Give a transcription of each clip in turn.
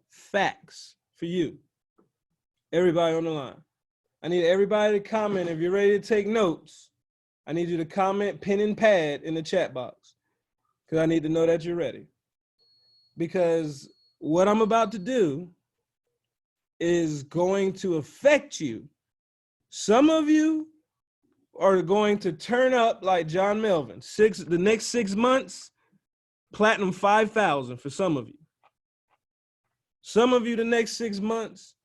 facts for you. Everybody on the line. I need everybody to comment. If you're ready to take notes, I need you to comment pen and pad in the chat box because I need to know that you're ready. Because what I'm about to do is going to affect you. Some of you are going to turn up like John Melvin. The next 6 months, platinum 5,000 for some of you. Some of you, the next 6 months,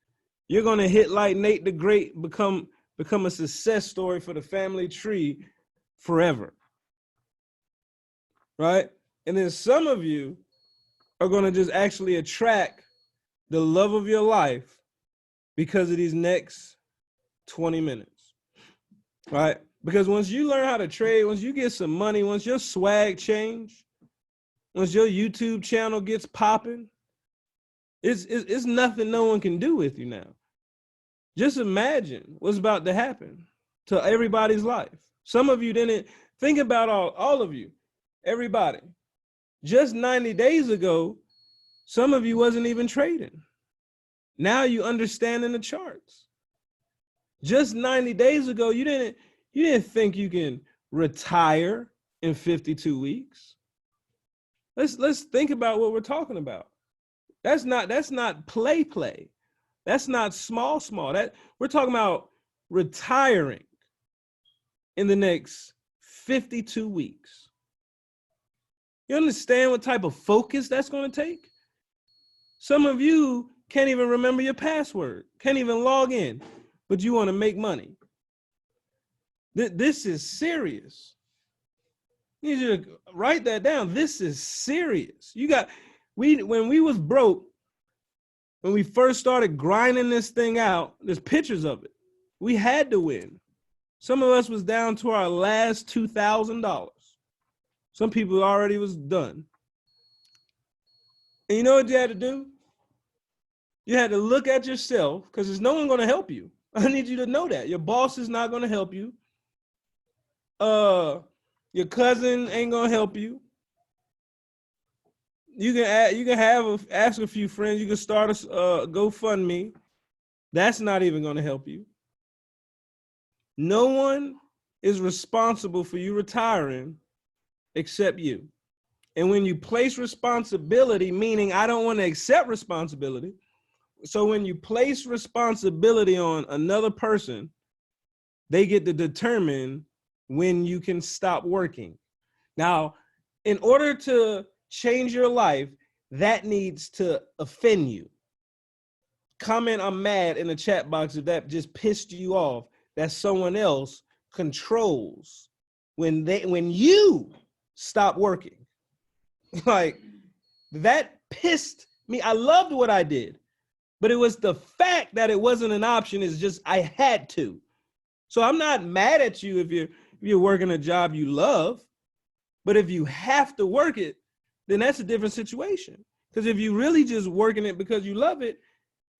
you're going to hit like Nate the Great, become a success story for the family tree forever. Right? And then some of you are going to just actually attract the love of your life because of these next 20 minutes. Right? Because once you learn how to trade, once you get some money, once your swag change, once your YouTube channel gets popping, it's nothing no one can do with you now. Just imagine what's about to happen to everybody's life. Some of you didn't think about all of you, everybody. Just 90 days ago, some of you wasn't even trading. Now you understanding the charts. Just 90 days ago, you didn't think you can retire in 52 weeks. Let's think about what we're talking about. That's not play. That's not small. That we're talking about retiring in the next 52 weeks. You understand what type of focus that's going to take? Some of you can't even remember your password, can't even log in, but you want to make money. This is serious. You need you to write that down. This is serious. When we was broke, when we first started grinding this thing out, there's pictures of it. We had to win. Some of us was down to our last $2,000. Some people already was done. And you know what you had to do? You had to look at yourself because there's no one going to help you. I need you to know that. Your boss is not going to help you. Your cousin ain't going to help you. You can ask a few friends. You can start a GoFundMe. That's not even going to help you. No one is responsible for you retiring except you. And when you place responsibility, meaning I don't want to accept responsibility. So when you place responsibility on another person, they get to determine when you can stop working. Now, in order to change your life, that needs to offend you. Comment "I'm mad" in the chat box if that just pissed you off, that someone else controls when you stop working. Like, that pissed me. I loved what I did, but it was the fact that it wasn't an option. Is just I had to. So I'm not mad at you if you're working a job you love, but if you have to work it, then that's a different situation. Because if you really just working it because you love it,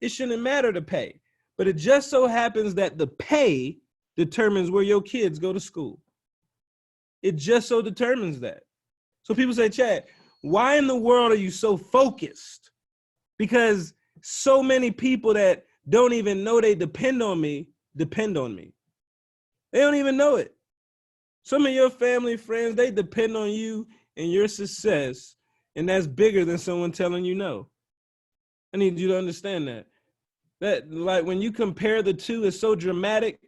it shouldn't matter the pay. But it just so happens that the pay determines where your kids go to school. It just so determines that. So people say, Chad, why in the world are you so focused? Because so many people that don't even know they depend on me. They don't even know it. Some of your family, friends, they depend on you and your success, and that's bigger than someone telling you no. I need you to understand that. That, like, when you compare the two, it's so dramatic,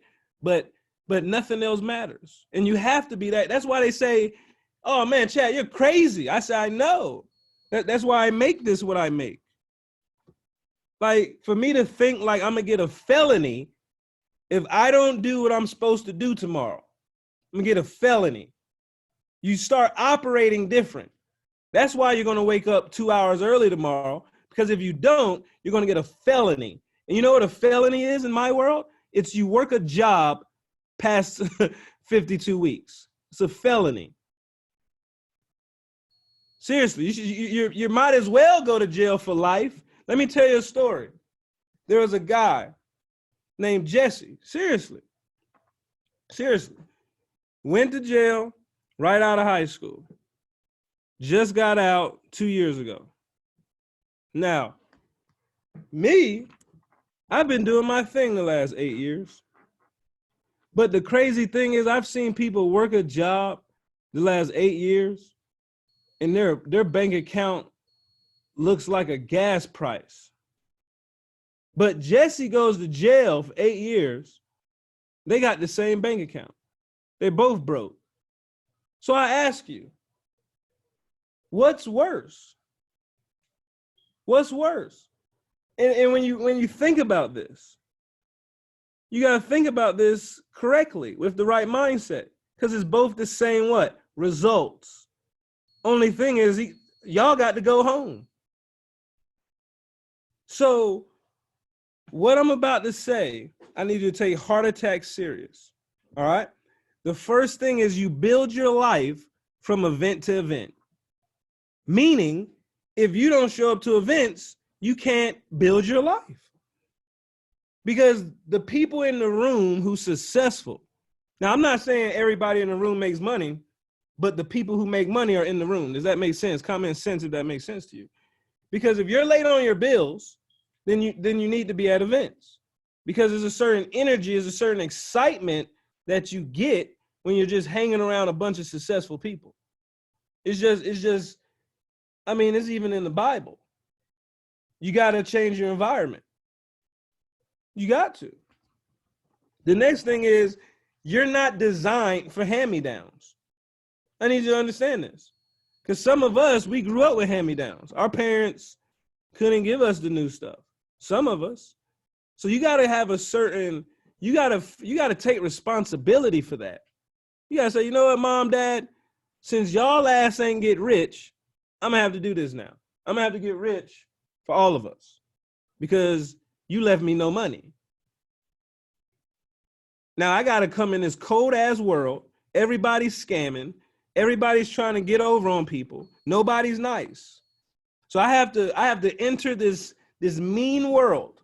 but nothing else matters. And you have to be that. That's why they say, oh man, Chad, you're crazy. I say, I know. That's why I make this what I make. Like, for me to think like I'm gonna get a felony if I don't do what I'm supposed to do tomorrow, I'm gonna get a felony. You start operating different. That's why you're gonna wake up 2 hours early tomorrow, because if you don't, you're gonna get a felony. And you know what a felony is in my world? It's you work a job past 52 weeks. It's a felony. Seriously, you might as well go to jail for life. Let me tell you a story. There was a guy named Jesse. Seriously. Went to jail right out of high school. Just got out 2 years ago. Now, Me, I've been doing my thing the last 8 years. But the crazy thing is I've seen people work a job the last 8 years and their bank account looks like a gas price. But Jesse goes to jail for 8 years. They got the same bank account. They're both broke. So I ask you, what's worse? What's worse? And when you think about this, you got to think about this correctly with the right mindset, because it's both the same what? Results. Only thing is, y'all got to go home. So what I'm about to say, I need you to take heart attacks serious. All right? The first thing is you build your life from event to event. Meaning, if you don't show up to events, you can't build your life. Because the people in the room who's successful, now I'm not saying everybody in the room makes money, but the people who make money are in the room. Does that make sense? Common sense if that makes sense to you. Because if you're late on your bills, then you need to be at events. Because there's a certain energy, there's a certain excitement that you get when you're just hanging around a bunch of successful people. It's just, I mean, it's even in the Bible. You got to change your environment. You got to. The next thing is you're not designed for hand-me-downs. I need you to understand this. Because some of us, we grew up with hand-me-downs. Our parents couldn't give us the new stuff. Some of us. So you got to have a certain, you got to take responsibility for that. You got to say, you know what, Mom, Dad, since y'all ass ain't get rich, I'm going to have to do this now. I'm going to have to get rich for all of us because you left me no money. Now I got to come in this cold ass world. Everybody's scamming. Everybody's trying to get over on people. Nobody's nice. So I have to enter this mean world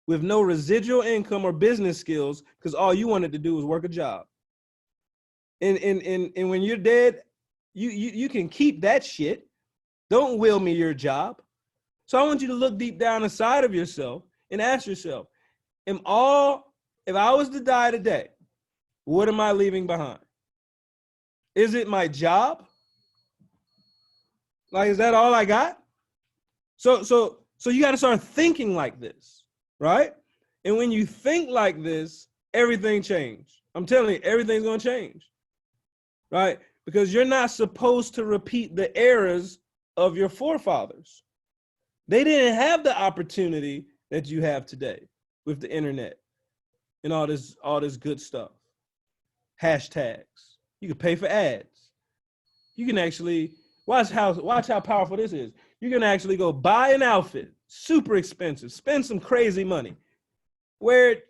with no residual income or business skills because all you wanted to do was work a job. And when you're dead, you can keep that shit. Don't will me your job. So I want you to look deep down inside of yourself and ask yourself, if I was to die today, what am I leaving behind? Is it my job? Like, is that all I got? So you got to start thinking like this, right? And when you think like this, everything changes. I'm telling you, everything's going to change, right? Because you're not supposed to repeat the errors of your forefathers. They didn't have the opportunity that you have today with the internet and all this good stuff. Hashtags. You can pay for ads. You can actually watch how powerful this is. You can actually go buy an outfit, super expensive, spend some crazy money, wear it,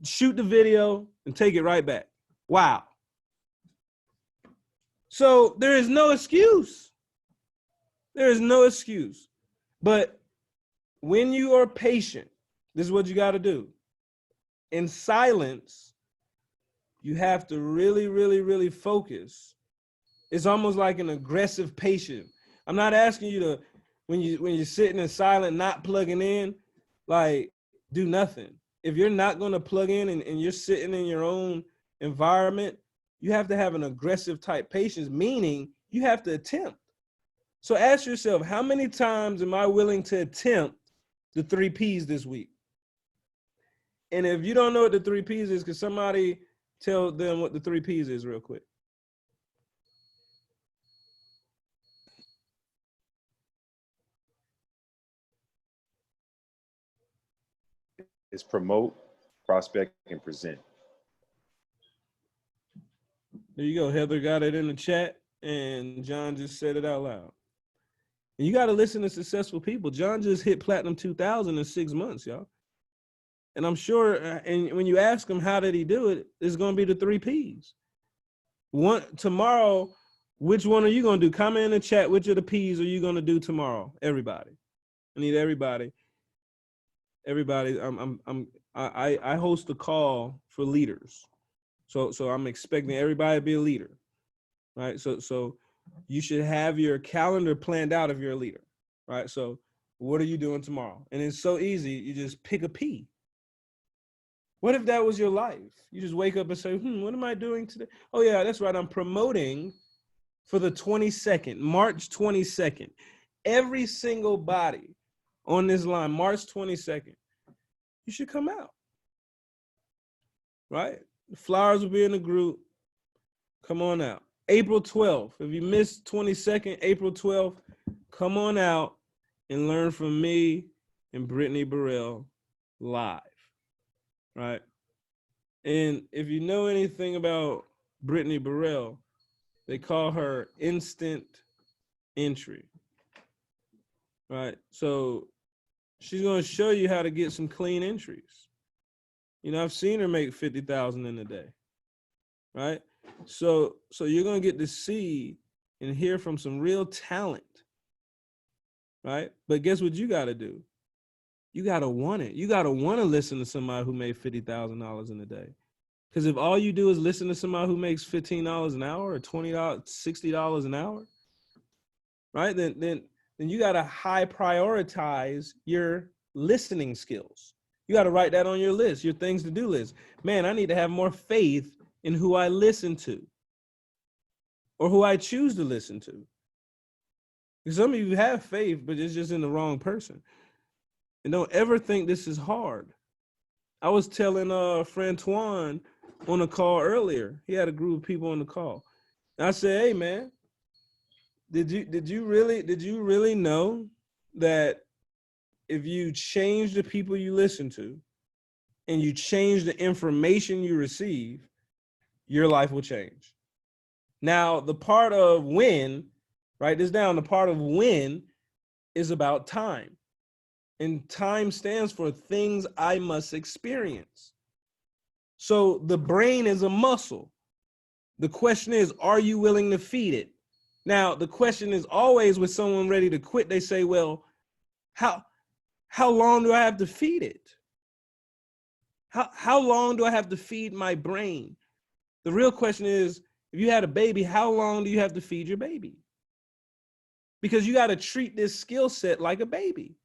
shoot the video, and take it right back. Wow. So there is no excuse. There is no excuse. But when you are patient, this is what you got to do. In silence, you have to really, really, really focus. It's almost like an aggressive patient. I'm not asking you to, when you're sitting in silent, not plugging in, like, do nothing. If you're not going to plug in and you're sitting in your own environment, you have to have an aggressive type patience, meaning you have to attempt. So ask yourself, how many times am I willing to attempt the 3 Ps this week? And if you don't know what the 3 Ps is, can somebody tell them what the 3 Ps is real quick? It's promote, prospect, and present. There you go. Heather got it in the chat, and John just said it out loud. And you got to listen to successful people. John just hit Platinum 2000 in 6 months, y'all. And I'm sure, and when you ask him how did he do it, it's going to be the 3 Ps. Tomorrow, which one are you going to do? Comment in the chat, which of the Ps are you going to do tomorrow? Everybody. I need everybody. Everybody, I host a call for leaders. So I'm expecting everybody to be a leader, right? So you should have your calendar planned out if you're a leader, right? So What are you doing tomorrow? And it's so easy. You just pick a P. What if that was your life? You just wake up and say, what am I doing today? Oh, yeah, that's right. I'm promoting for the 22nd, March 22nd. Every single body on this line, March 22nd, you should come out, right? The flowers will be in the group. Come on out. April 12th, if you missed 22nd, April 12th, come on out and learn from me and Brittany Burrell live, right? And if you know anything about Brittany Burrell, they call her instant entry, right? So she's going to show you how to get some clean entries. You know, I've seen her make 50,000 in a day, right? So you're going to get to see and hear from some real talent, right? But guess what you got to do? You got to want it. You got to want to listen to somebody who made $50,000 in a day. Because if all you do is listen to somebody who makes $15 an hour or $20, $60 an hour, right? Then you got to high prioritize your listening skills. You got to write that on your list, your things to do list. Man, I need to have more faith in who I listen to or who I choose to listen to. Because some of you have faith, but it's just in the wrong person. And don't ever think this is hard. I was telling Francois on a call earlier. He had a group of people on the call. And I said, hey man, did you really know that if you change the people you listen to and you change the information you receive, your life will change? Now, the part of win, write this down, the part of win is about time. And time stands for things I must experience. So the brain is a muscle. The question is, are you willing to feed it? Now, the question is always with someone ready to quit, they say, well, how long do I have to feed it? How long do I have to feed my brain? The real question is, if you had a baby, how long do you have to feed your baby? Because you got to treat this skill set like a baby.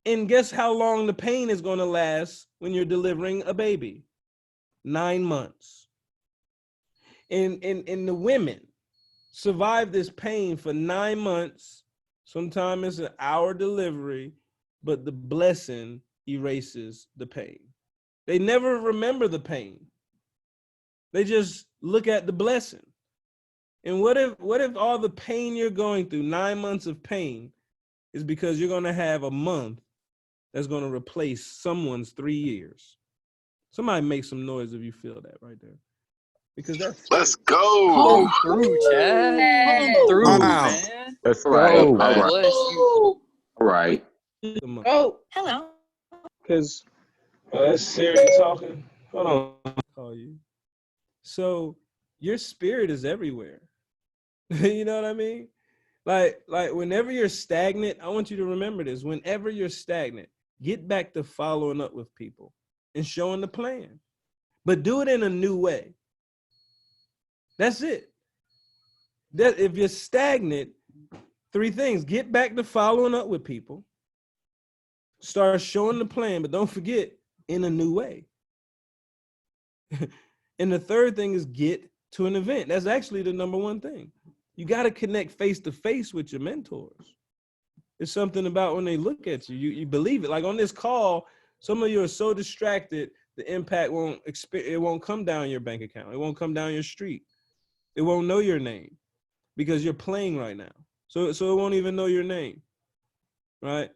And guess how long the pain is going to last when you're delivering a baby? 9 months. And the women survive this pain for 9 months. Sometimes it's an hour delivery, but the blessing erases the pain. They never remember the pain. They just look at the blessing. And what if all the pain you're going through, 9 months of pain, is because you're going to have a month that's going to replace someone's 3 years? Somebody make some noise if you feel that right there. Because that's Let's go. Come through, Chad. Come through, Wow. man. That's Right. right. God All right. bless you. All right. Oh, Hello. because that's Siri talking. Hold on, I'll call you. So your spirit is everywhere. You know what I mean? Like whenever you're stagnant, I want you to remember this. Whenever you're stagnant, get back to following up with people and showing the plan, but do it in a new way. That's it. That if you're stagnant, 3 things: get back to following up with people, start showing the plan, but don't forget, in a new way. And the 3rd thing is get to an event. That's actually the number 1 thing. You got to connect face to face with your mentors. It's something about when they look at you, you believe it. Like on this call, some of you are so distracted, the impact won't come down your bank account. It won't come down your street. It won't know your name because you're playing right now. So it won't even know your name, right?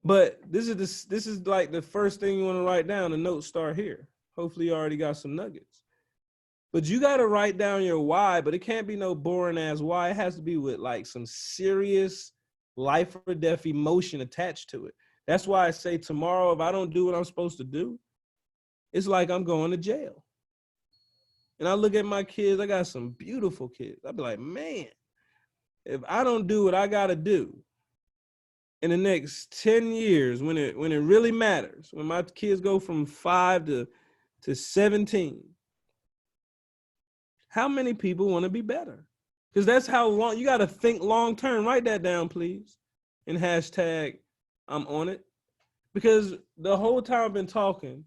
But this is like the first thing you want to write down. The notes start here. Hopefully you already got some nuggets. But you got to write down your why, but it can't be no boring ass why. It has to be with like some serious life or death emotion attached to it. That's why I say tomorrow, if I don't do what I'm supposed to do, it's like I'm going to jail. And I look at my kids, I got some beautiful kids. I'd be like, man, if I don't do what I got to do in the next 10 years, when it really matters, when my kids go from 5 to 17, how many people want to be better? Because that's how long, you got to think long term. Write that down, please. and hashtag I'm on it. Because the whole time I've been talking,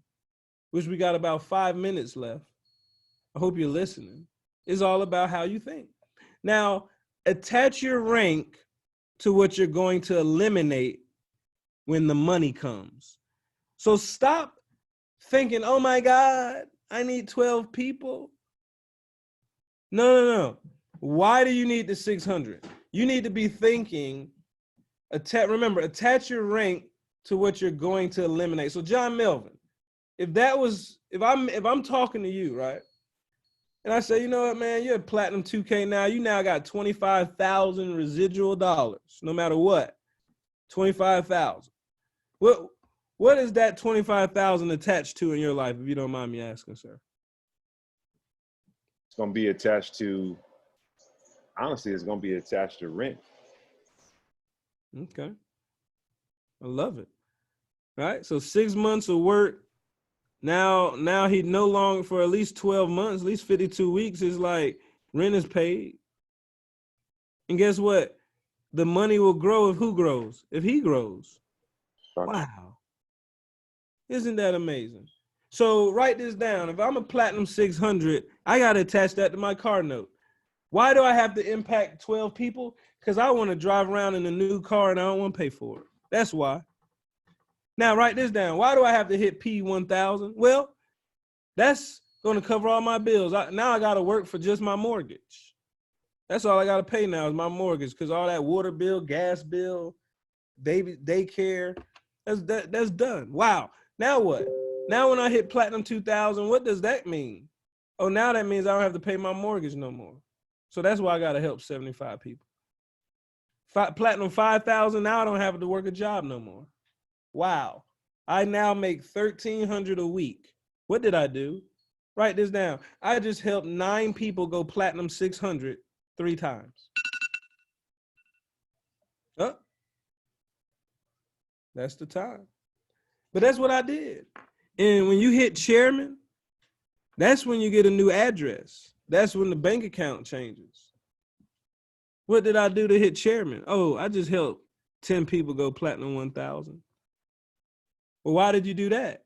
which we got about 5 minutes left, I hope you're listening, is all about how you think. Now, attach your rank to what you're going to eliminate when the money comes. So stop thinking, oh my God, I need 12 people. No. Why do you need the 600? You need to be thinking, remember, attach your rank to what you're going to eliminate. So John Melvin, if I'm talking to you, right? And I say, you know what, man, you're at platinum 2K now. You now got 25,000 residual dollars, no matter what. 25,000. What is that 25,000 attached to in your life, if you don't mind me asking, sir? It's going to be attached to, honestly, it's going to be attached to rent. Okay. I love it. Right? So 6 months of work. Now he no longer, for at least 12 months, at least 52 weeks, is like rent is paid. And guess what? The money will grow if who grows? If he grows. Wow. Isn't that amazing? So write this down. If I'm a platinum 600, I got to attach that to my car note. Why do I have to impact 12 people? Because I want to drive around in a new car and I don't want to pay for it. That's why. Now write this down. Why do I have to hit P1000? Well, that's going to cover all my bills. Now I got to work for just my mortgage. That's all I got to pay now is my mortgage, because all that water bill, gas bill, daycare, that's done. Wow. Now what? Now when I hit platinum 2000, what does that mean? Oh, now that means I don't have to pay my mortgage no more. So that's why I got to help 75 people. Platinum 5,000, now I don't have to work a job no more. Wow. I now make $1,300 a week. What did I do? Write this down. I just helped 9 people go platinum 600 3 times. Oh, that's the time. But that's what I did. And when you hit chairman, that's when you get a new address. That's when the bank account changes. What did I do to hit chairman? Oh, I just helped 10 people go platinum 1,000. Well, why did you do that?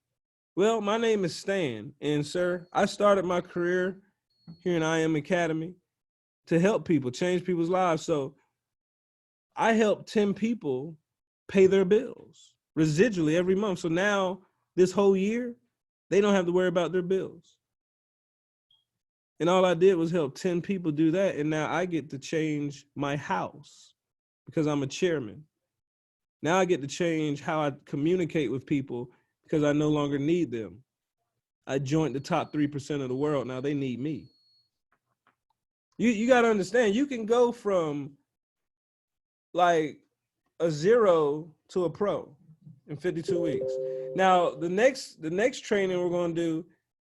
Well, my name is Stan, and sir, I started my career here in IM Academy to help people, change people's lives. So I helped 10 people pay their bills residually every month. So now this whole year, they don't have to worry about their bills. And all I did was help 10 people do that. And now I get to change my house because I'm a chairman. Now I get to change how I communicate with people because I no longer need them. I joined the top 3% of the world. Now they need me. You got to understand, you can go from like a 0 to a pro in 52 weeks. Now the next training we're going to do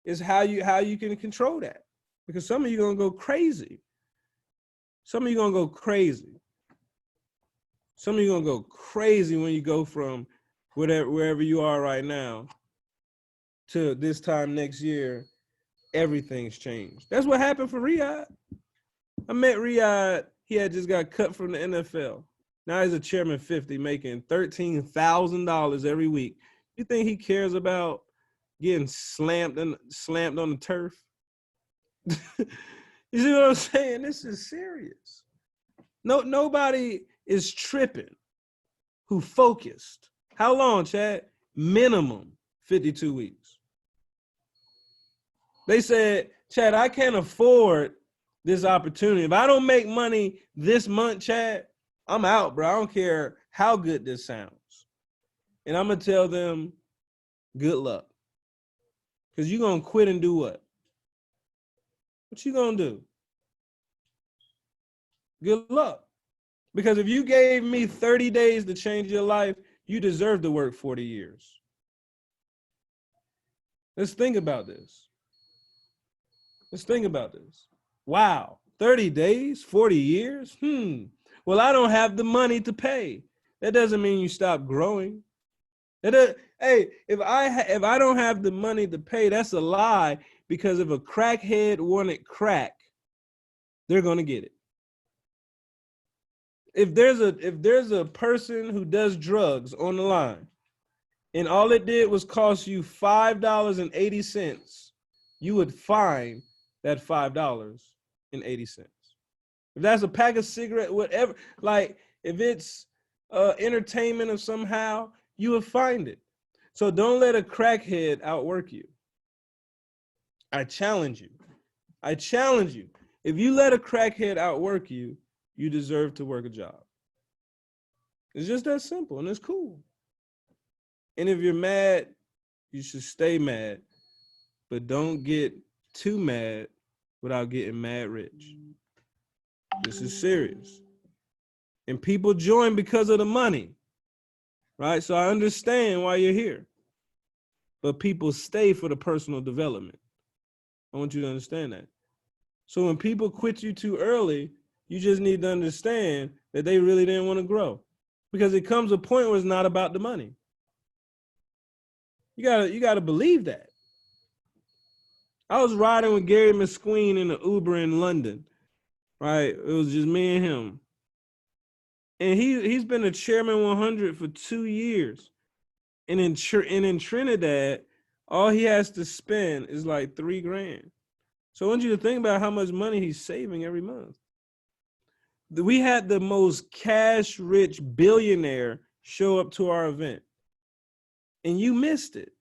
is how you can control that, because some of you are going to go crazy. Some of you are going to go crazy. Some of you are going to go crazy when you go from wherever you are right now to this time next year. Everything's changed. That's what happened for Riyadh. I met Riyadh. He had just got cut from the NFL. Now he's a chairman 50, making $13,000 every week. You think he cares about getting slammed on the turf? You see what I'm saying? This is serious. Nobody is tripping who focused. How long, Chad? Minimum 52 weeks. They said, Chad, I can't afford this opportunity. If I don't make money this month, Chad, I'm out, bro. I don't care how good this sounds. And I'm going to tell them, good luck. Because you're going to quit and do what? What you going to do? Good luck. Because if you gave me 30 days to change your life, you deserve to work 40 years. Let's think about this. Let's think about this. Wow, 30 days, 40 years? Well, I don't have the money to pay. That doesn't mean you stop growing. Hey, if I don't have the money to pay, that's a lie, because if a crackhead wanted crack, they're going to get it. If there's a person who does drugs on the line, and all it did was cost you $5.80, you would find that $5.80. If that's a pack of cigarette, whatever, like if it's entertainment of somehow, you would find it. So don't let a crackhead outwork you. I challenge you. I challenge you. If you let a crackhead outwork you, you deserve to work a job. It's just that simple, and it's cool. And if you're mad, you should stay mad, but don't get too mad without getting mad rich. This is serious. And people join because of the money, right? So I understand why you're here. But people stay for the personal development. I want you to understand that. So when people quit you too early, you just need to understand that they really didn't want to grow. Because it comes a point where it's not about the money. You gotta believe that. I was riding with Gary McSqueen in an Uber in London, right? It was just me and him. And he's been a Chairman 100 for 2 years. And in Trinidad, all he has to spend is like $3,000. So I want you to think about how much money he's saving every month. We had the most cash-rich billionaire show up to our event, and you missed it.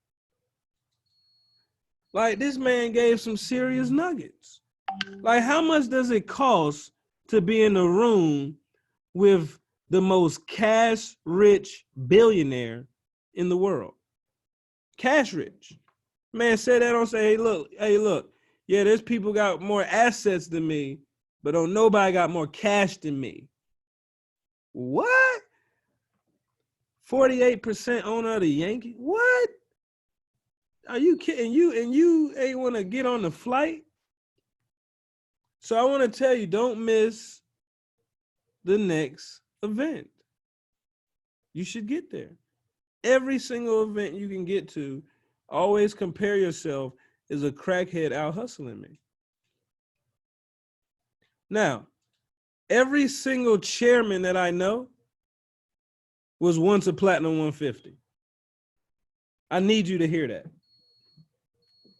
Like, this man gave some serious nuggets. Like, how much does it cost to be in a room with the most cash-rich billionaire in the world? Cash-rich. Man, say that, don't say, hey, look, yeah, there's people got more assets than me, but don't nobody got more cash than me. What? 48% owner of the Yankees? What? Are you kidding? You ain't want to get on the flight? So I want to tell you, don't miss the next event. You should get there. Every single event you can get to, always compare yourself. Is a crackhead out hustling me? Now, every single chairman that I know was once a platinum 150. I need you to hear that.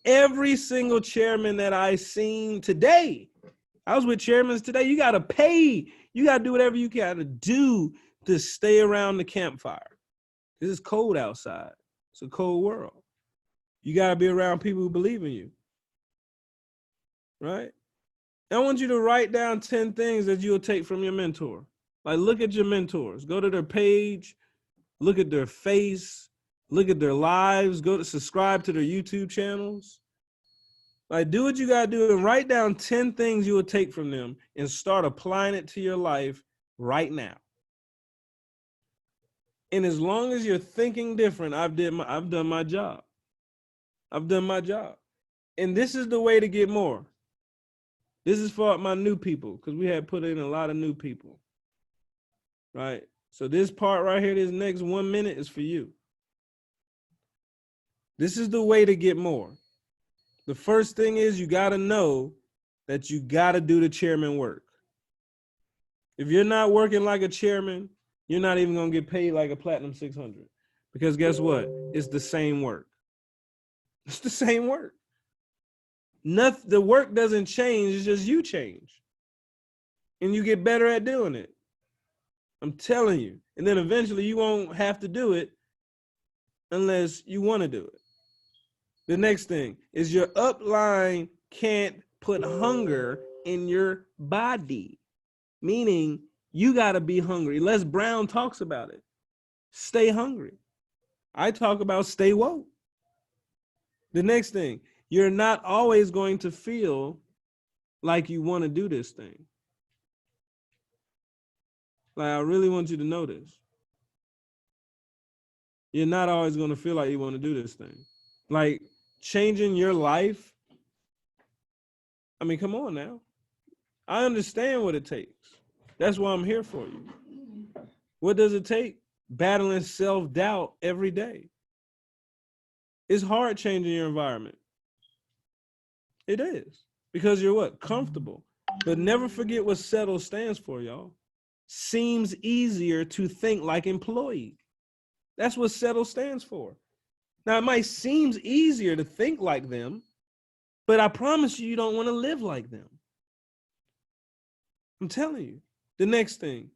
Every single chairman that I seen today, I was with chairmen today. You got to pay. You got to do whatever you got to do to stay around the campfire. This is cold outside. It's a cold world. You got to be around people who believe in you. Right? I want you to write down 10 things that you'll take from your mentor. Like, look at your mentors. Go to their page. Look at their face. Look at their lives. Go to subscribe to their YouTube channels. Like, do what you got to do and write down 10 things you will take from them and start applying it to your life right now. And as long as you're thinking different, I've done my job. I've done my job. And this is the way to get more. This is for my new people, because we had put in a lot of new people, right? So this part right here, this next 1 minute is for you. This is the way to get more. The first thing is you got to know that you got to do the chairman work. If you're not working like a chairman, you're not even going to get paid like a platinum 600, because guess what? It's the same work. It's the same work. Nothing, the work doesn't change, it's just you change. And you get better at doing it. I'm telling you. And then eventually you won't have to do it unless you want to do it. The next thing is your upline can't put hunger in your body, meaning you got to be hungry. Les Brown talks about it. Stay hungry. I talk about stay woke. The next thing, you're not always going to feel like you want to do this thing. Like, I really want you to know this. You're not always going to feel like you want to do this thing. Like, changing your life. I mean, come on now. I understand what it takes. That's why I'm here for you. What does it take? Battling self-doubt every day. It's hard changing your environment. It is. Because you're what? Comfortable. But never forget what settle stands for, y'all. seems easier to think like employee. That's what settle stands for. Now, it might seem easier to think like them, but I promise you, you don't want to live like them. I'm telling you. The next thing,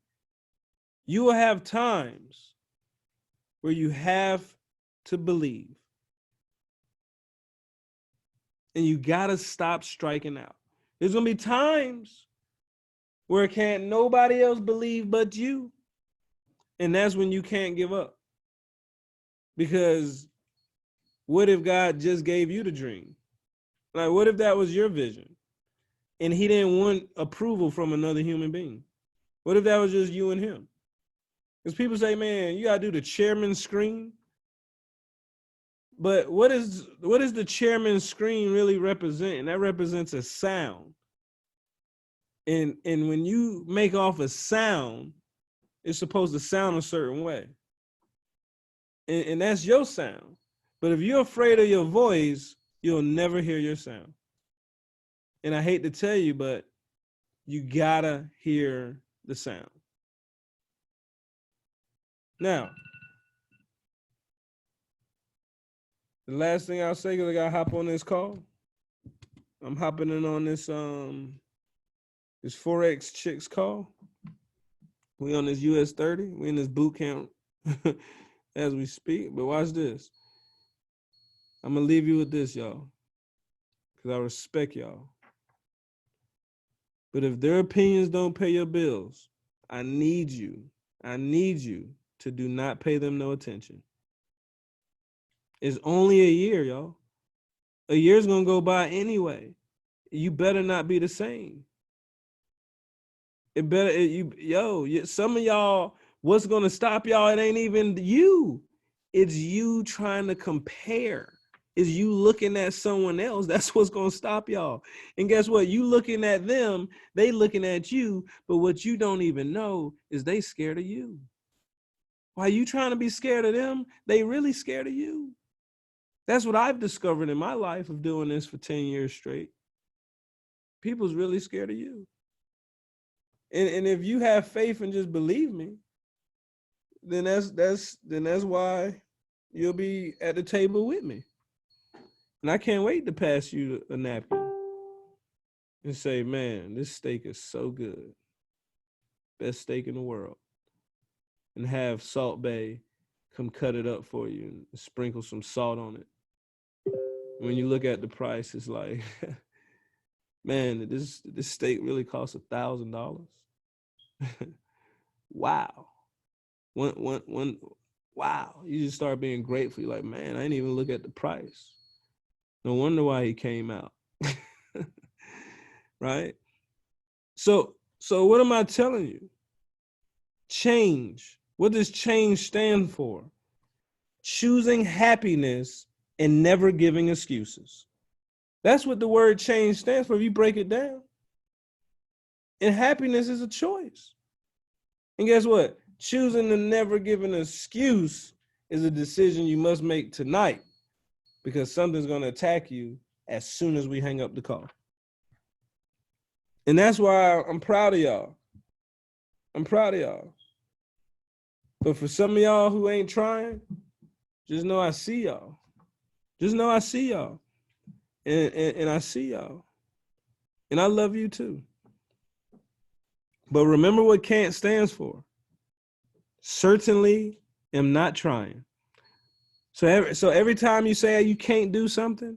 you will have times where you have to believe. And you got to stop striking out. There's going to be times where can't nobody else believe but you. And that's when you can't give up. Because what if God just gave you the dream? Like, what if that was your vision and he didn't want approval from another human being? What if that was just you and him? Because people say, man, you got to do the chairman's screen. But what is the chairman's screen really representing? That represents a sound. And when you make off a sound, it's supposed to sound a certain way. And that's your sound. But if you're afraid of your voice, you'll never hear your sound. And I hate to tell you, but you gotta hear the sound. Now, the last thing I'll say, because I gotta hop on this call. I'm hopping in on this this Forex chicks call. We on this US 30. We in this boot camp as we speak. But watch this. I'm gonna leave you with this, y'all, because I respect y'all. But if their opinions don't pay your bills, I need you to do not pay them no attention. It's only a year, y'all. A year's gonna go by anyway. You better not be the same. Some of y'all, what's gonna stop y'all? It ain't even you. It's you trying to compare. It's you looking at someone else. That's what's gonna stop y'all. And guess what? You looking at them, they looking at you, but what you don't even know is they scared of you. While you trying to be scared of them, they really scared of you. That's what I've discovered in my life of doing this for 10 years straight. People's really scared of you. And if you have faith and just believe me, then that's why you'll be at the table with me. And I can't wait to pass you a napkin and say, man, this steak is so good. Best steak in the world. And have Salt Bae come cut it up for you and sprinkle some salt on it. When you look at the price, it's like, man, this steak really costs $1,000. Wow. Wow. You just start being grateful. You're like, man, I didn't even look at the price. No wonder why he came out. Right? So what am I telling you? Change. What does change stand for? Choosing happiness and never giving excuses. That's what the word change stands for if you break it down. And happiness is a choice. And guess what? Choosing to never give an excuse is a decision you must make tonight, because something's going to attack you as soon as we hang up the call. And that's why I'm proud of y'all. I'm proud of y'all. But for some of y'all who ain't trying, just know I see y'all. Just know I see y'all. And I see y'all. And I love you too. But remember what can't stands for. Certainly am not trying. So every time you say you can't do something,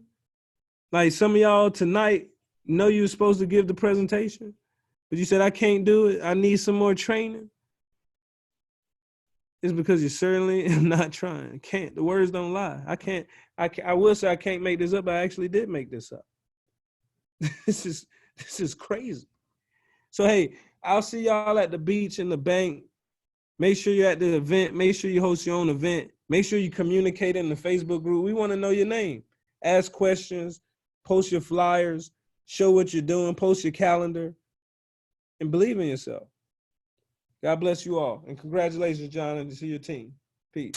like some of y'all tonight know you were supposed to give the presentation, but you said, I can't do it. I need some more training. It's because you certainly am not trying. Can't. The words don't lie. I will say I can't make this up, but I actually did make this up. This is crazy. So, hey, I'll see y'all at the beach, in the bank. Make sure you're at the event. Make sure you host your own event. Make sure you communicate in the Facebook group. We want to know your name. Ask questions, post your flyers, show what you're doing, post your calendar, and believe in yourself. God bless you all. And congratulations, John, and to your team. Peace.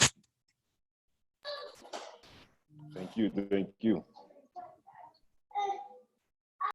Thank you. Thank you.